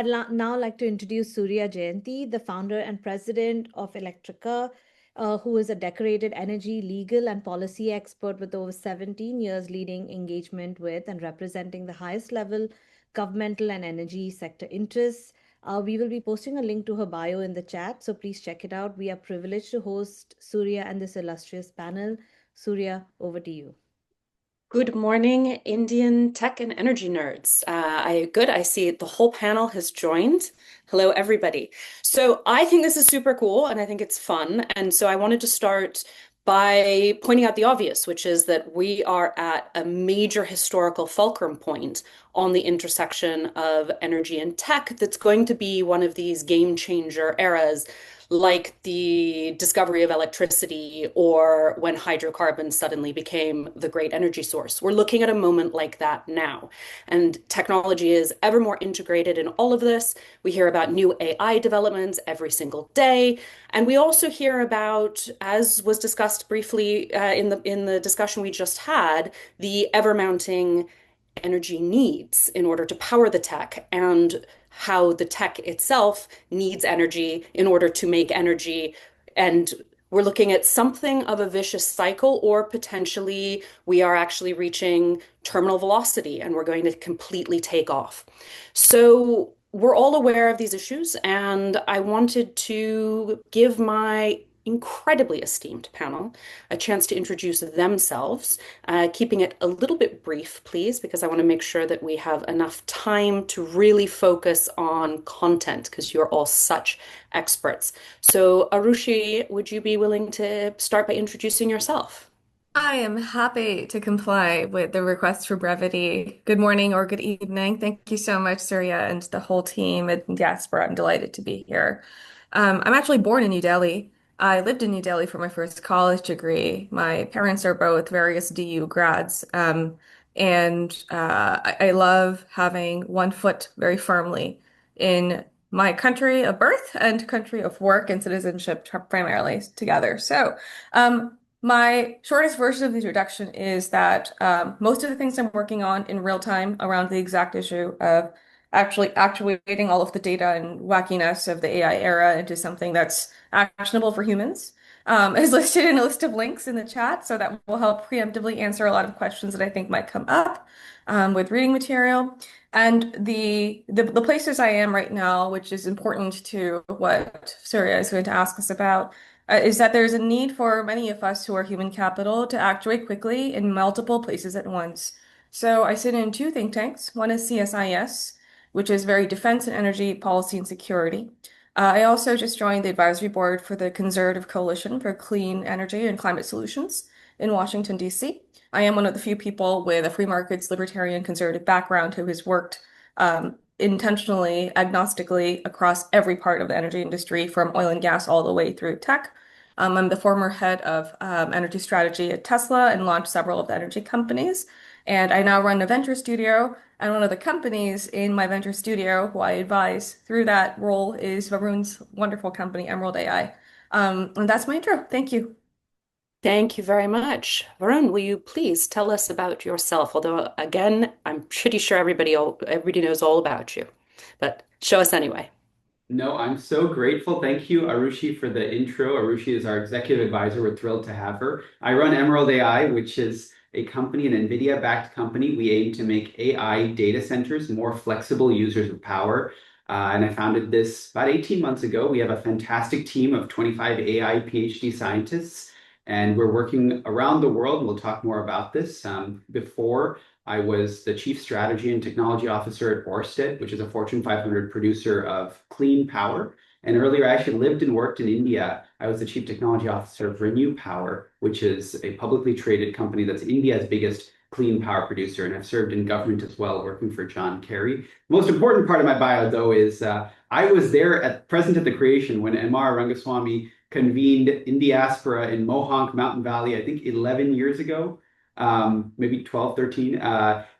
now like to introduce Suriya Jayanti, the founder and president of Electryka, who is a decorated energy, legal, and policy expert with over 17 years leading engagement with and representing the highest level governmental and energy sector interests. We will be posting a link to her bio in the chat, so please check it out. We are privileged to host Suriya and this illustrious panel. Suriya, over to you. Good morning, Indian tech and energy nerds. I see the whole panel has joined. Hello, everybody. So I think this is super cool and I think it's fun. And so I wanted to start by pointing out the obvious, which is that we are at a major historical fulcrum point on the intersection of energy and tech that's going to be one of these game changer eras, like the discovery of electricity or when hydrocarbons suddenly became the great energy source. We're looking at a moment like that now. And technology is ever more integrated in all of this. We hear about new AI developments every single day. And we also hear about, as was discussed briefly in the discussion we just had, the ever mounting energy needs in order to power the tech and how the tech itself needs energy in order to make energy. And we're looking at something of a vicious cycle, or potentially we are actually reaching terminal velocity and we're going to completely take off. So we're all aware of these issues, and I wanted to give my incredibly esteemed panel a chance to introduce themselves, keeping it a little bit brief, please, because I want to make sure that we have enough time to really focus on content because you're all such experts. So, Arushi, would you be willing to start by introducing yourself? I am happy to comply with the request for brevity. Good morning or good evening. Thank you so much, Suriya, and the whole team at Indiaspora. I'm delighted to be here. I'm actually born in New Delhi. I lived in New Delhi for my first college degree. My parents are both various DU grads. I love having one foot very firmly in my country of birth and country of work and citizenship primarily together. My shortest version of the introduction is that most of the things I'm working on in real time around the exact issue of actually actuating all of the data and wackiness of the AI era into something that's actionable for humans is listed in a list of links in the chat. So that will help preemptively answer a lot of questions that I think might come up with reading material. And the places I am right now, which is important to what Surya is going to ask us about, is that there's a need for many of us who are human capital to actuate quickly in multiple places at once. So I sit in two think tanks. One is CSIS, which is very defense and energy policy and security. I also just joined the advisory board for the Conservative Coalition for Clean Energy and Climate Solutions in Washington, D.C. I am one of the few people with a free markets, libertarian, conservative background who has worked intentionally, agnostically across every part of the energy industry, from oil and gas all the way through tech. I'm the former head of energy strategy at Tesla and launched several of the energy companies. And I now run a venture studio. And one of the companies in my venture studio who I advise through that role is Varun's wonderful company, Emerald.AI. And that's my intro. Thank you. Thank you very much. Varun, will you please tell us about yourself? Although, again, I'm pretty sure everybody knows all about you, but show us anyway. No, I'm so grateful. Thank you, Arushi, for the intro. Arushi is our executive advisor. We're thrilled to have her. I run Emerald.AI, which is a company, an NVIDIA-backed company. We aim to make AI data centers more flexible users of power. And I founded this about 18 months ago. We have a fantastic team of 25 AI PhD scientists, and we're working around the world. And we'll talk more about this. Before, I was the Chief Strategy and Technology Officer at Ørsted, which is a Fortune 500 producer of clean power. And earlier, I actually lived and worked in India. I was the Chief Technology Officer of Renew Power, which is a publicly traded company that's India's biggest clean power producer. And I've served in government as well, working for John Kerry. The most important part of my bio, though, is I was there present at the creation when M.R. Rangaswamy convened Indiaspora in Mohonk Mountain Valley, I think 11 years ago. Maybe 12, 13.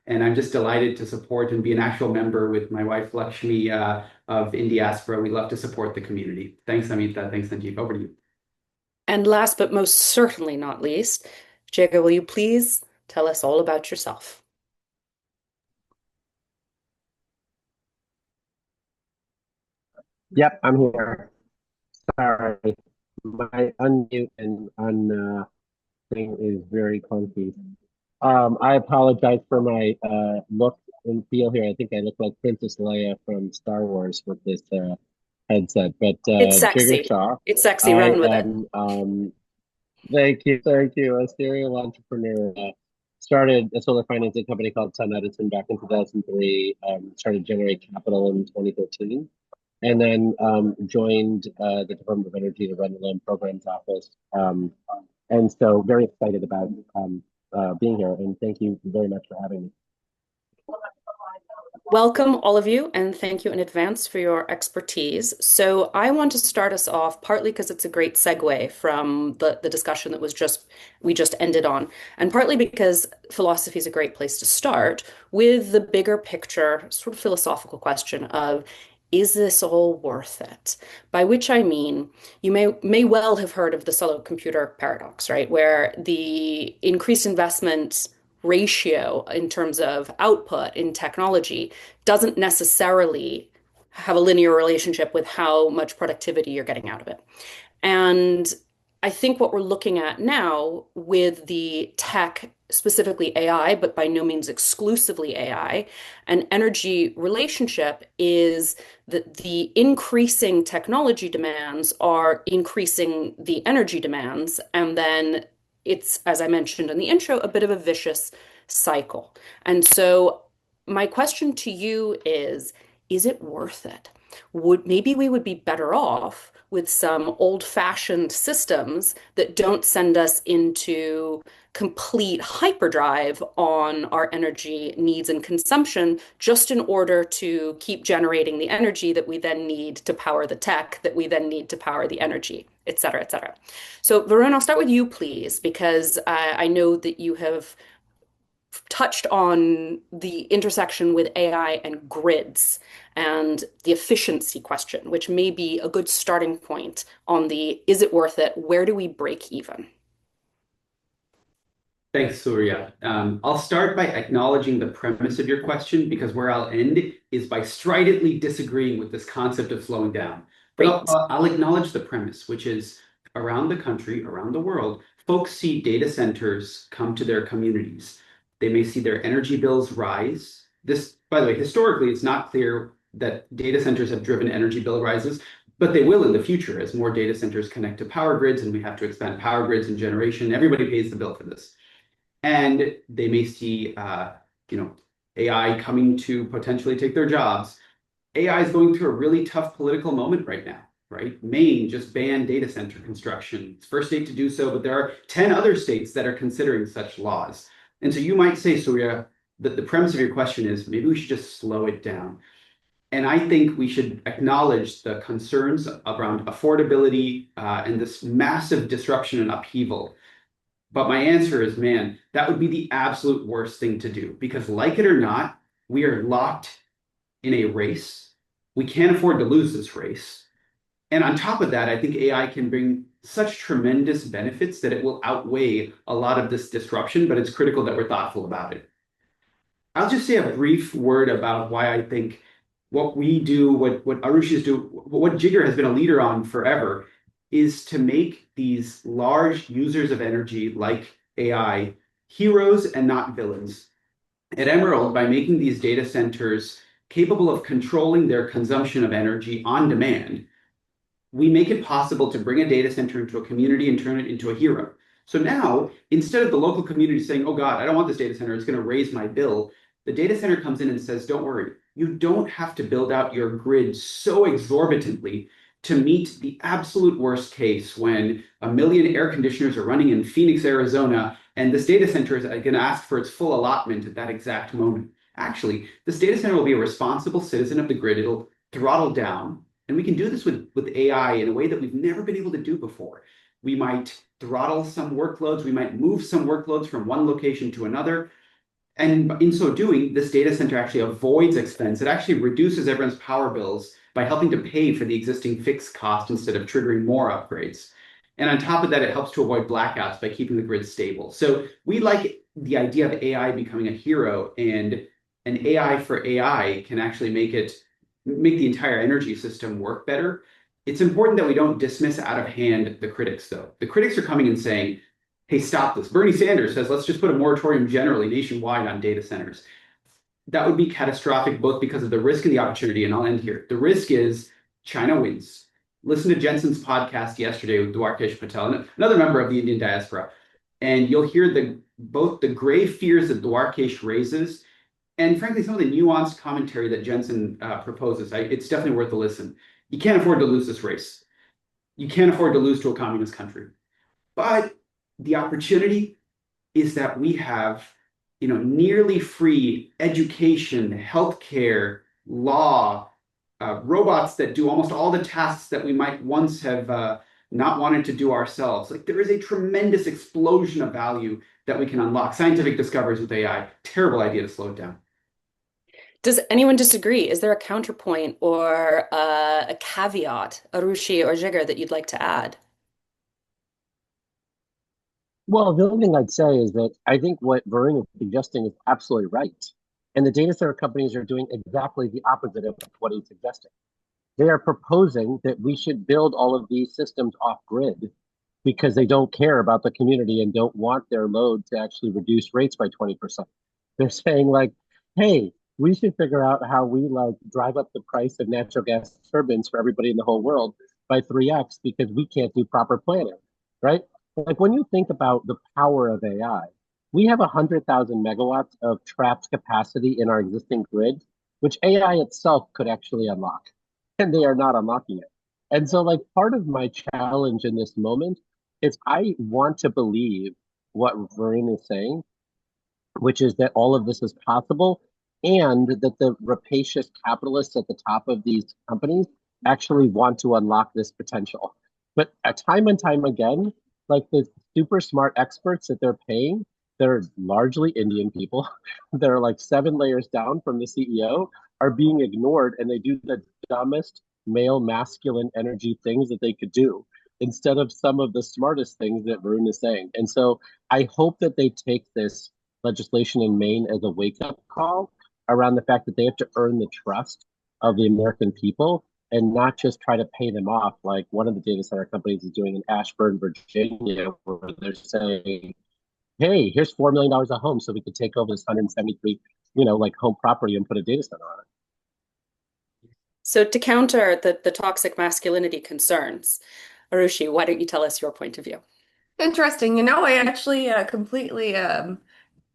And I'm just delighted to support and be an actual member with my wife, Lakshmi, of Indiaspora. We love to support the community. Thanks, Amita. Thanks, Sanjeev. Over to you. And last but most certainly not least, Jigar, will you please tell us all about yourself? Yep, I'm here. Sorry, my unmute and un thing is very clunky. I apologize for my look and feel here. I think I look like Princess Leia from Star Wars with this headset. But It's Jigar sexy. Shah, It's sexy. I Run with it. am. Thank you. A serial entrepreneur. Started a solar financing company called Sun Edison back in 2003. Started Generate Capital in 2013, and then joined the Department of Energy to run the loan programs office. And so very excited about being here, and thank you very much for having me. Welcome, all of you, and thank you in advance for your expertise. So I want to start us off partly because it's a great segue from the discussion that we just ended on, and partly because philosophy is a great place to start with the bigger picture, sort of philosophical question of, is this all worth it? By which I mean, you may well have heard of the solo computer paradox, right? Where the increased investment ratio in terms of output in technology doesn't necessarily have a linear relationship with how much productivity you're getting out of it. And I think what we're looking at now with the tech, specifically AI, but by no means exclusively AI, and energy relationship is that the increasing technology demands are increasing the energy demands. And then it's, as I mentioned in the intro, a bit of a vicious cycle. And so my question to you is it worth it? Maybe we would be better off with some old-fashioned systems that don't send us into complete hyperdrive on our energy needs and consumption just in order to keep generating the energy that we then need to power the tech, that we then need to power the energy, et cetera, et cetera. So, Varun, I'll start with you, please, because I know that you have touched on the intersection with AI and grids and the efficiency question, which may be a good starting point on the is it worth it? Where do we break even? Thanks, Suriya. I'll start by acknowledging the premise of your question because where I'll end is by stridently disagreeing with this concept of slowing down. But I'll acknowledge the premise, which is around the country, around the world, folks see data centers come to their communities. They may see their energy bills rise. This, by the way, historically, it's not clear that data centers have driven energy bill rises, but they will in the future as more data centers connect to power grids and we have to expand power grids and generation. Everybody pays the bill for this. And they may see, AI coming to potentially take their jobs. AI is going through a really tough political moment right now, right? Maine just banned data center construction. It's the first state to do so, but there are 10 other states that are considering such laws. And so you might say, Surya, that the premise of your question is maybe we should just slow it down. And I think we should acknowledge the concerns around affordability and this massive disruption and upheaval. But my answer is, man, that would be the absolute worst thing to do because, like it or not, we are locked in a race. We can't afford to lose this race. And on top of that, I think AI can bring such tremendous benefits that it will outweigh a lot of this disruption, but it's critical that we're thoughtful about it. I'll just say a brief word about why I think what we do, what Arushi's do, what Jigar has been a leader on forever is to make these large users of energy like AI heroes and not villains. At Emerald, by making these data centers capable of controlling their consumption of energy on demand, we make it possible to bring a data center into a community and turn it into a hero. So now, instead of the local community saying, oh God, I don't want this data center, it's going to raise my bill, the data center comes in and says, don't worry, you don't have to build out your grid so exorbitantly to meet the absolute worst case when a million air conditioners are running in Phoenix, Arizona, and this data center is going to ask for its full allotment at that exact moment. Actually, this data center will be a responsible citizen of the grid. It'll throttle down. And we can do this with AI in a way that we've never been able to do before. We might throttle some workloads. We might move some workloads from one location to another. And in so doing, this data center actually avoids expense. It actually reduces everyone's power bills by helping to pay for the existing fixed cost instead of triggering more upgrades. And on top of that, it helps to avoid blackouts by keeping the grid stable. So we like the idea of AI becoming a hero, and an AI for AI can actually make it make the entire energy system work better. It's important that we don't dismiss out of hand the critics, though. The critics are coming and saying, hey, stop this. Bernie Sanders says, let's just put a moratorium generally nationwide on data centers. That would be catastrophic, both because of the risk and the opportunity. And I'll end here. The risk is China wins. Listen to Jensen's podcast yesterday with Dwarkesh Patel, another member of the Indian diaspora, and you'll hear both the grave fears that Dwarkesh raises and frankly some of the nuanced commentary that Jensen proposes. It's definitely worth a listen. You can't afford to lose this race. You can't afford to lose to a communist country. But the opportunity is that we have, nearly free education, healthcare, law, robots that do almost all the tasks that we might once have not wanted to do ourselves. Like there is a tremendous explosion of value that we can unlock. Scientific discoveries with AI, terrible idea to slow it down. Does anyone disagree? Is there a counterpoint or a caveat, Arushi or Jigar, that you'd like to add? Well, the only thing I'd say is that I think what Varun is suggesting is absolutely right. And the data center companies are doing exactly the opposite of what he's suggesting. They are proposing that we should build all of these systems off grid because they don't care about the community and don't want their load to actually reduce rates by 20%. They're saying like, hey, we should figure out how we like drive up the price of natural gas turbines for everybody in the whole world by 3x because we can't do proper planning, right? Like when you think about the power of AI, we have 100,000 megawatts of trapped capacity in our existing grid, which AI itself could actually unlock, and they are not unlocking it. And so, like, part of my challenge in this moment is I want to believe what Varun is saying, which is that all of this is possible and that the rapacious capitalists at the top of these companies actually want to unlock this potential. But time and time again, like the super smart experts that they're paying, they're largely Indian people. They're like 7 layers down from the CEO, are being ignored, and they do the dumbest male masculine energy things that they could do instead of some of the smartest things that Varun is saying. And so I hope that they take this legislation in Maine as a wake-up call around the fact that they have to earn the trust of the American people and not just try to pay them off like one of the data center companies is doing in Ashburn, Virginia, where they're saying, hey, here's $4 million a home so we could take over this 173, like home property and put a data center on it. So to counter the toxic masculinity concerns, Arushi, why don't you tell us your point of view? Interesting. I actually completely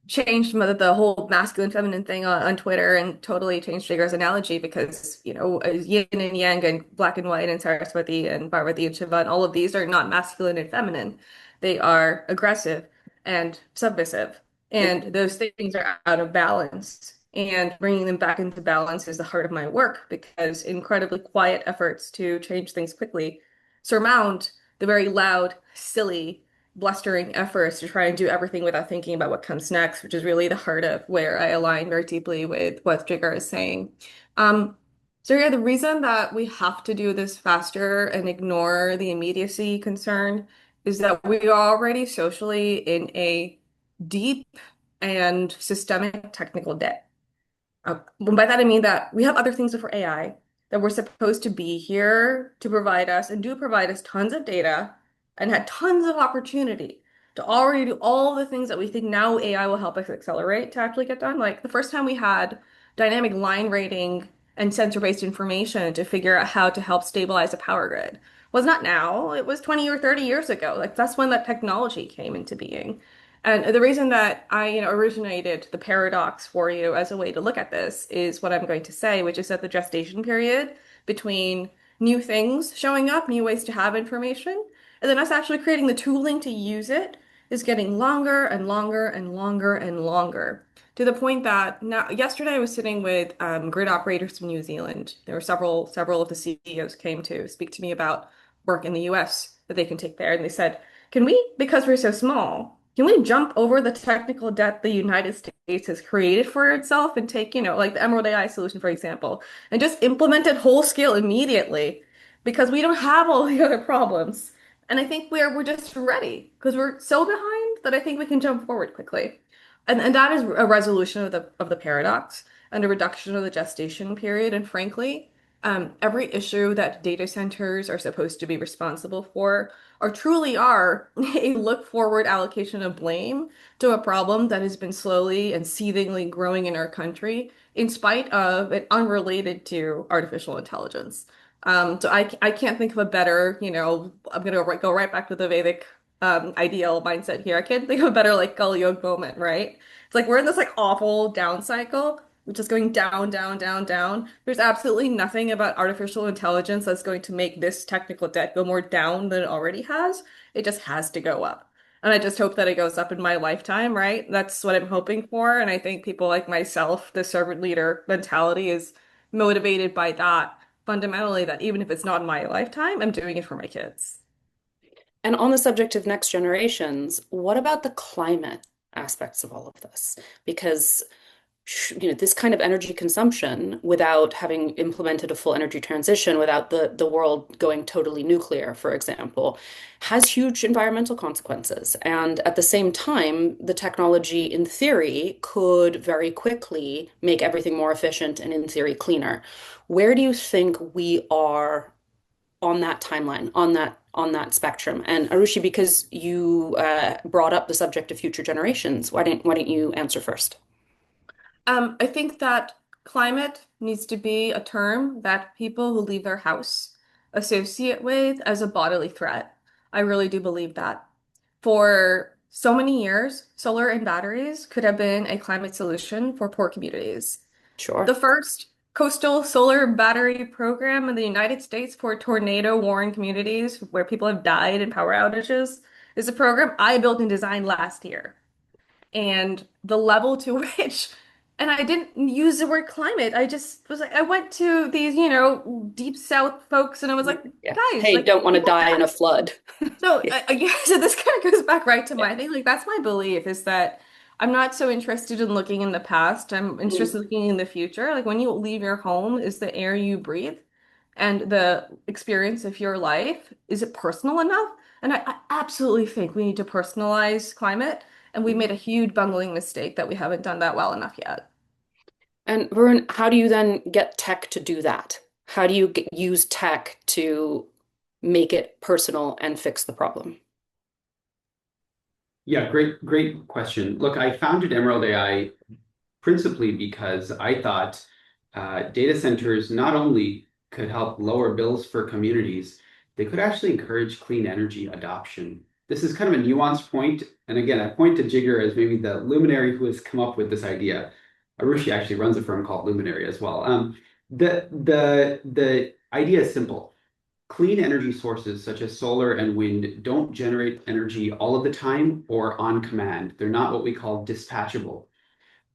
changed the whole masculine feminine thing on Twitter and totally changed Jigar's analogy because, yin and yang and black and white and Saraswati and Parvati and Shiva and all of these are not masculine and feminine. They are aggressive and submissive. And those things are out of balance. And bringing them back into balance is the heart of my work because incredibly quiet efforts to change things quickly surmount the very loud, silly, blustering efforts to try and do everything without thinking about what comes next, which is really the heart of where I align very deeply with what Jigar is saying. Um, so yeah, the reason that we have to do this faster and ignore the immediacy concern is that we are already socially in a deep and systemic technical debt. By that I mean that we have other things for AI that were supposed to be here to provide us and do provide us tons of data and had tons of opportunity to already do all the things that we think now AI will help us accelerate to actually get done. Like the first time we had dynamic line rating and sensor-based information to figure out how to help stabilize a power grid was not now, it was 20 or 30 years ago. Like that's when that technology came into being. And the reason that I, originated the paradox for you as a way to look at this is what I'm going to say, which is that the gestation period between new things showing up, new ways to have information, and then us actually creating the tooling to use it is getting longer and longer and longer and longer. To the point that now, yesterday I was sitting with grid operators from New Zealand. There were several of the CEOs came to speak to me about work in the US that they can take there. And they said, can we, because we're so small, can we jump over the technical debt the United States has created for itself and take, like the Emerald.AI solution, for example, and just implement it whole scale immediately because we don't have all the other problems. And I think we're just ready because we're so behind that I think we can jump forward quickly. And that is a resolution of the paradox and a reduction of the gestation period. And frankly, every issue that data centers are supposed to be responsible for, or truly are, a look forward allocation of blame to a problem that has been slowly and seethingly growing in our country, in spite of and unrelated to artificial intelligence. So I can't think of a better, I'm going to go right back to the Vedic ideal mindset here. I can't think of a better like Kali Yuga moment, right? It's like we're in this like awful down cycle, which is going down, down, down, down. There's absolutely nothing about artificial intelligence that's going to make this technical debt go more down than it already has. It just has to go up. And I just hope that it goes up in my lifetime, right? That's what I'm hoping for. And I think people like myself, the servant leader mentality is motivated by that fundamentally, that even if it's not in my lifetime, I'm doing it for my kids. And on the subject of next generations, what about the climate aspects of all of this? Because this kind of energy consumption without having implemented a full energy transition, without the world going totally nuclear, for example, has huge environmental consequences. And at the same time, the technology, in theory, could very quickly make everything more efficient and, in theory, cleaner. Where do you think we are on that timeline, on that spectrum? And Arushi, because you brought up the subject of future generations, why don't you answer first? I think that climate needs to be a term that people who leave their house associate with as a bodily threat. I really do believe that. For so many years, solar and batteries could have been a climate solution for poor communities. Sure. The first coastal solar battery program in the United States for tornado-warned communities where people have died in power outages is a program I built and designed last year. And the level to which, and I didn't use the word climate. I just was like, I went to these, deep South folks and I was like, Yeah. guys, Hey, like, don't want to people die in a died. flood. So, Yeah. yeah, so this kind of goes back right to Yeah. my thing. Like, that's my belief is that I'm not so interested in looking in the past. I'm interested in looking in the future. Like, when you leave your home, is the air you breathe and the experience of your life, is it personal enough? And I absolutely think we need to personalize climate. And we made a huge bungling mistake that we haven't done that well enough yet. And Varun, how do you then get tech to do that? How do you use tech to make it personal and fix the problem? Yeah, great question. Look, I founded Emerald.AI principally because I thought data centers not only could help lower bills for communities, they could actually encourage clean energy adoption. This is kind of a nuanced point. And again, I point to Jigar as maybe the luminary who has come up with this idea. Arushi actually runs a firm called Luminary as well. The idea is simple. Clean energy sources such as solar and wind don't generate energy all of the time or on command. They're not what we call dispatchable,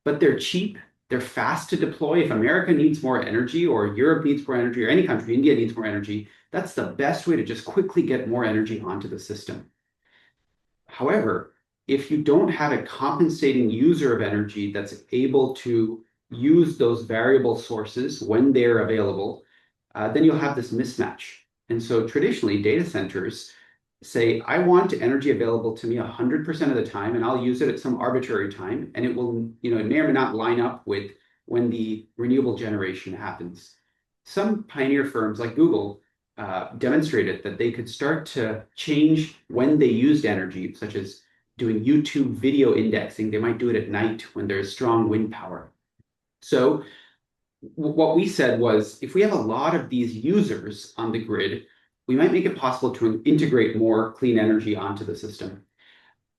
but they're cheap. They're fast to deploy. If America needs more energy or Europe needs more energy or any country, India needs more energy, that's the best way to just quickly get more energy onto the system. However, if you don't have a compensating user of energy that's able to use those variable sources when they're available, then you'll have this mismatch. And so traditionally, data centers say, I want energy available to me 100% of the time, and I'll use it at some arbitrary time, and it will, it may or may not line up with when the renewable generation happens. Some pioneer firms like Google demonstrated that they could start to change when they used energy, such as doing YouTube video indexing. They might do it at night when there's strong wind power. So what we said was, if we have a lot of these users on the grid, we might make it possible to integrate more clean energy onto the system.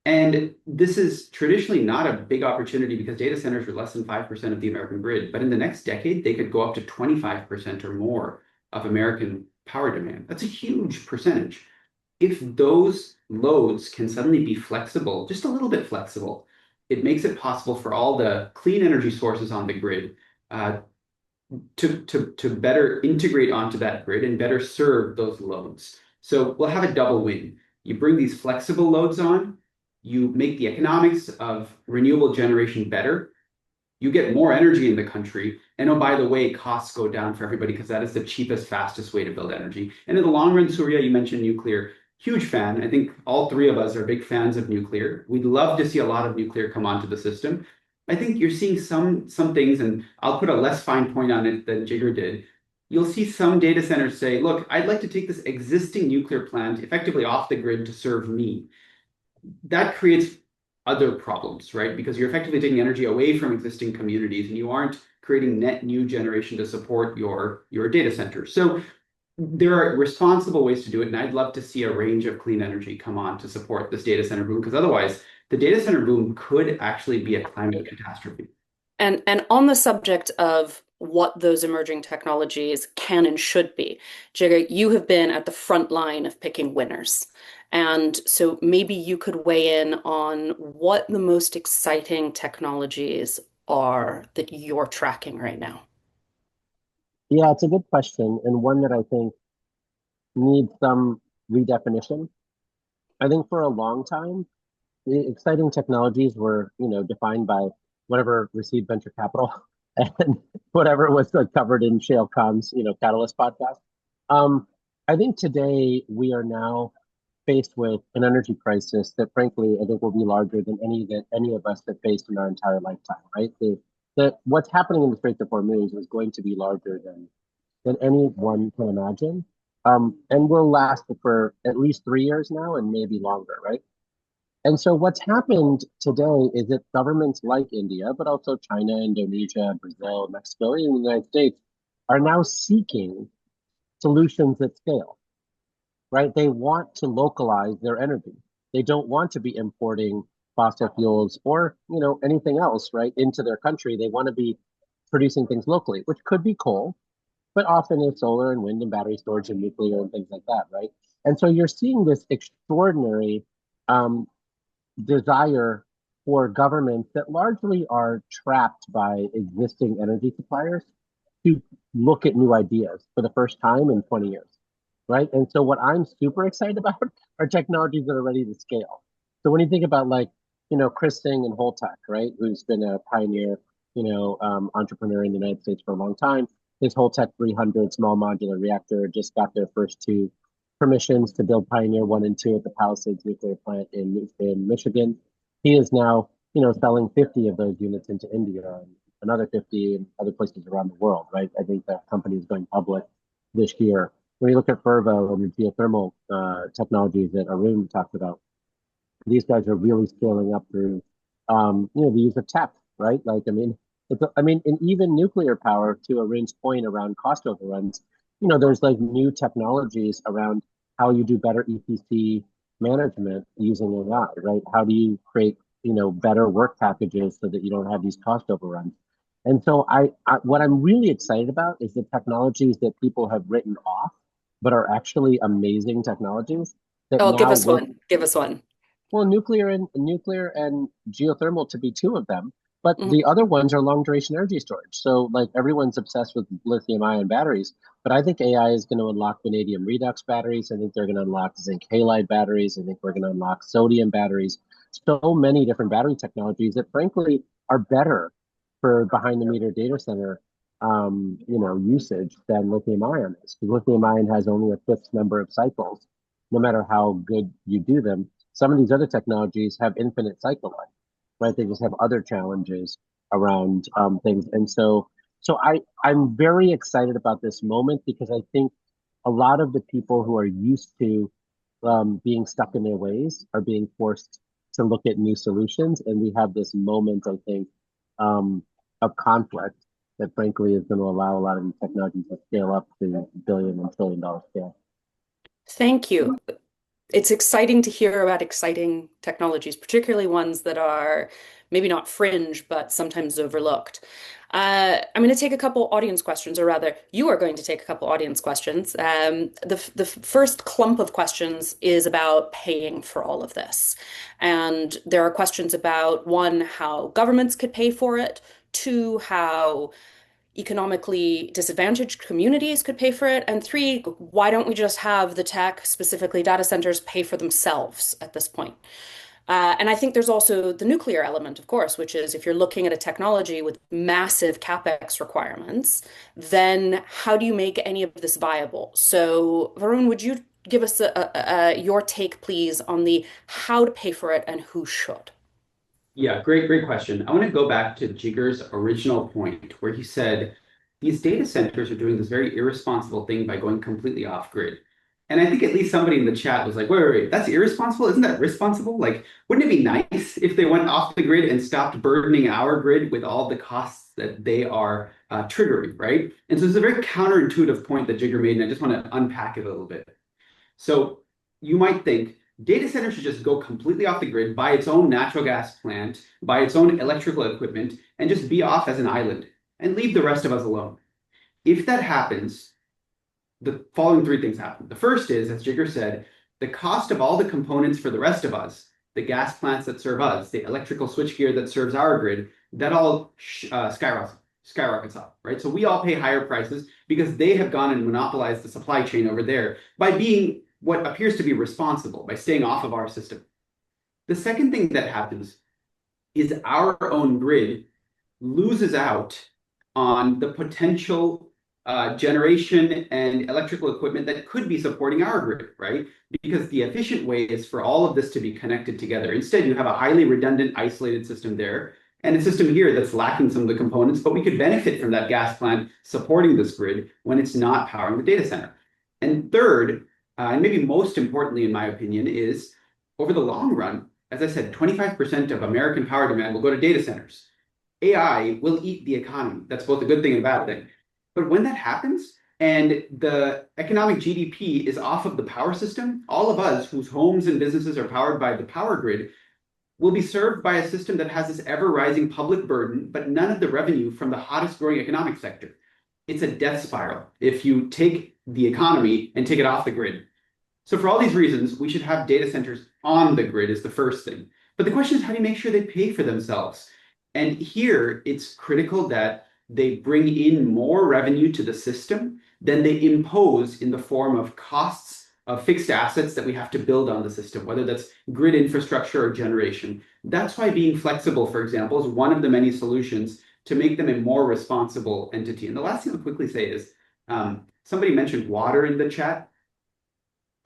And this is traditionally not a big opportunity because data centers are less than 5% of the American grid. But in the next decade, they could go up to 25% or more of American power demand. That's a huge percentage. If those loads can suddenly be flexible, just a little bit flexible, it makes it possible for all the clean energy sources on the grid to better integrate onto that grid and better serve those loads. So we'll have a double win. You bring these flexible loads on, you make the economics of renewable generation better, you get more energy in the country, and oh, by the way, costs go down for everybody because that is the cheapest, fastest way to build energy. And in the long run, Suriya, you mentioned nuclear. Huge fan. I think all three of us are big fans of nuclear. We'd love to see a lot of nuclear come onto the system. I think you're seeing some things, and I'll put a less fine point on it than Jigar did. you'll see some data centers say, look, I'd like to take this existing nuclear plant effectively off the grid to serve me. That creates other problems, right? Because you're effectively taking energy away from existing communities and you aren't creating net new generation to support your data centers. So there are responsible ways to do it, and I'd love to see a range of clean energy come on to support this data center boom, because otherwise the data center boom could actually be a climate catastrophe. And on the subject of what those emerging technologies can and should be, Jigar, you have been at the front line of picking winners. And so maybe you could weigh in on what the most exciting technologies are that you're tracking right now. Yeah, it's a good question, and one that I think needs some redefinition. I think for a long time, the exciting technologies were, defined by whatever received venture capital and whatever was like covered in Shale Khan's, Catalyst podcast. I think today we are now faced with an energy crisis that, frankly, I think will be larger than any of us have faced in our entire lifetime. Right? What's happening in the Straits of Hormuz is going to be larger than anyone can imagine, and will last for at least 3 years now, and maybe longer. Right? And so what's happened today is that governments like India, but also China, Indonesia, Brazil, Mexico, even the United States, are now seeking solutions at scale, right? They want to localize their energy. They don't want to be importing fossil fuels or, anything else, right, into their country. They want to be producing things locally, which could be coal, but often it's solar and wind and battery storage and nuclear and things like that, right? And so you're seeing this extraordinary um, desire for governments that largely are trapped by existing energy suppliers to look at new ideas for the first time in 20 years, right? And so what I'm super excited about are technologies that are ready to scale. So when you think about like, Chris Singh and Holtec, right, who's been a pioneer, entrepreneur in the United States for a long time, his Holtec 300 small modular reactor just got their first two permissions to build Pioneer 1 and 2 at the Palisades nuclear plant in Michigan. He is now, selling 50 of those units into India and another 50 in other places around the world, right? I think that company is going public this year. When you look at Fervo and the geothermal technologies that Arun talked about, these guys are really scaling up through, the use of tech, right? Like, and even nuclear power, to Arun's point around cost overruns, there's like new technologies around how you do better EPC management using AI, right? How do you create, better work packages so that you don't have these cost overruns? And so what I'm really excited about is the technologies that people have written off, but are actually amazing technologies that Oh, give now us with one. Give us one. well, nuclear and geothermal to be two of them, but Mhm. the other ones are long duration energy storage. So like everyone's obsessed with lithium ion batteries, but I think AI is going to unlock vanadium redox batteries. I think they're going to unlock zinc halide batteries. I think we're going to unlock sodium batteries. So many different battery technologies that frankly are better for behind the meter data center usage than lithium ion is. Because lithium ion has only a fifth number of cycles, no matter how good you do them. Some of these other technologies have infinite cycle life, right? They just have other challenges around things. And I'm very excited about this moment because I think a lot of the people who are used to being stuck in their ways are being forced to look at new solutions. And we have this moment, I think, of conflict that frankly is going to allow a lot of these technologies to scale up to billion and trillion dollar scale. Thank you. It's exciting to hear about exciting technologies, particularly ones that are maybe not fringe, but sometimes overlooked. I'm going to take a couple audience questions, or rather, you are going to take a couple audience questions. The first clump of questions is about paying for all of this. And there are questions about, one, how governments could pay for it, two, how economically disadvantaged communities could pay for it, and three, why don't we just have the tech, specifically data centers, pay for themselves at this point? And I think there's also the nuclear element, of course, which is if you're looking at a technology with massive capex requirements, then how do you make any of this viable? So, Varun, would you give us your take, please, on the how to pay for it and who should? Yeah, great question. I want to go back to Jigar's original point where he said these data centers are doing this very irresponsible thing by going completely off grid. And I think at least somebody in the chat was like, wait, that's irresponsible? Isn't that responsible? Like, wouldn't it be nice if they went off the grid and stopped burdening our grid with all the costs that they are triggering, right? And so it's a very counterintuitive point that Jigar made, and I just want to unpack it a little bit. So you might think data center should just go completely off the grid, buy its own natural gas plant, buy its own electrical equipment, and just be off as an island and leave the rest of us alone. If that happens, the following three things happen. The first is, as Jigar said, the cost of all the components for the rest of us, the gas plants that serve us, the electrical switchgear that serves our grid, that all skyrockets up, right? So we all pay higher prices because they have gone and monopolized the supply chain over there by being what appears to be responsible, by staying off of our system. The second thing that happens is our own grid loses out on the potential generation and electrical equipment that could be supporting our grid, right? Because the efficient way is for all of this to be connected together. Instead, you have a highly redundant, isolated system there, and a system here that's lacking some of the components, but we could benefit from that gas plant supporting this grid when it's not powering the data center. And third, and maybe most importantly, in my opinion, is over the long run, as I said, 25% of American power demand will go to data centers. AI will eat the economy. That's both a good thing and a bad thing. But when that happens and the economic GDP is off of the power system, all of us whose homes and businesses are powered by the power grid will be served by a system that has this ever-rising public burden, but none of the revenue from the hottest growing economic sector. It's a death spiral if you take the economy and take it off the grid. So for all these reasons, we should have data centers on the grid is the first thing. But the question is, how do you make sure they pay for themselves? And here, it's critical that they bring in more revenue to the system than they impose in the form of costs of fixed assets that we have to build on the system, whether that's grid infrastructure or generation. That's why being flexible, for example, is one of the many solutions to make them a more responsible entity. And the last thing I'll quickly say is, somebody mentioned water in the chat.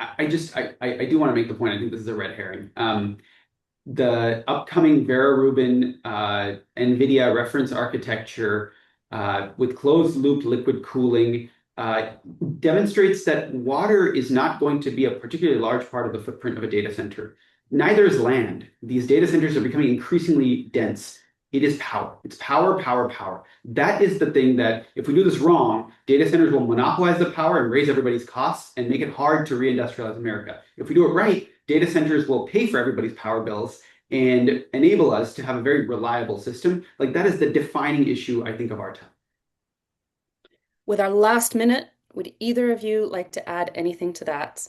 I do want to make the point, I think this is a red herring. The upcoming Vera Rubin NVIDIA reference architecture with closed loop liquid cooling demonstrates that water is not going to be a particularly large part of the footprint of a data center. Neither is land. These data centers are becoming increasingly dense. It is power. It's power, power, power. That is the thing that if we do this wrong, data centers will monopolize the power and raise everybody's costs and make it hard to reindustrialize America. If we do it right, data centers will pay for everybody's power bills and enable us to have a very reliable system. Like that is the defining issue, I think, of our time. With our last minute, would either of you like to add anything to that?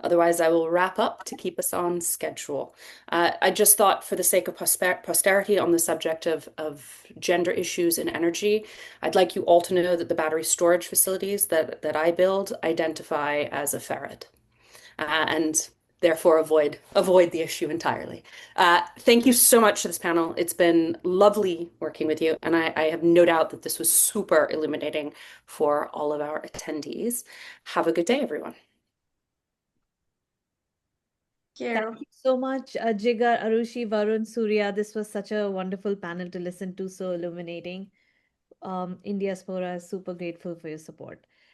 Otherwise, I will wrap up to keep us on schedule. I just thought, for the sake of posterity on the subject of gender issues in energy, I'd like you all to know that the battery storage facilities that I build identify as a ferret, and therefore avoid the issue entirely. Thank you so much to this panel. It's been lovely working with you, and I have no doubt that this was super illuminating for all of our attendees. Have a good day, everyone. Thank you so much, Jigar, Arushi, Varun, Suriya. This was such a wonderful panel to listen to, so illuminating. Indiaspora is super grateful for your support.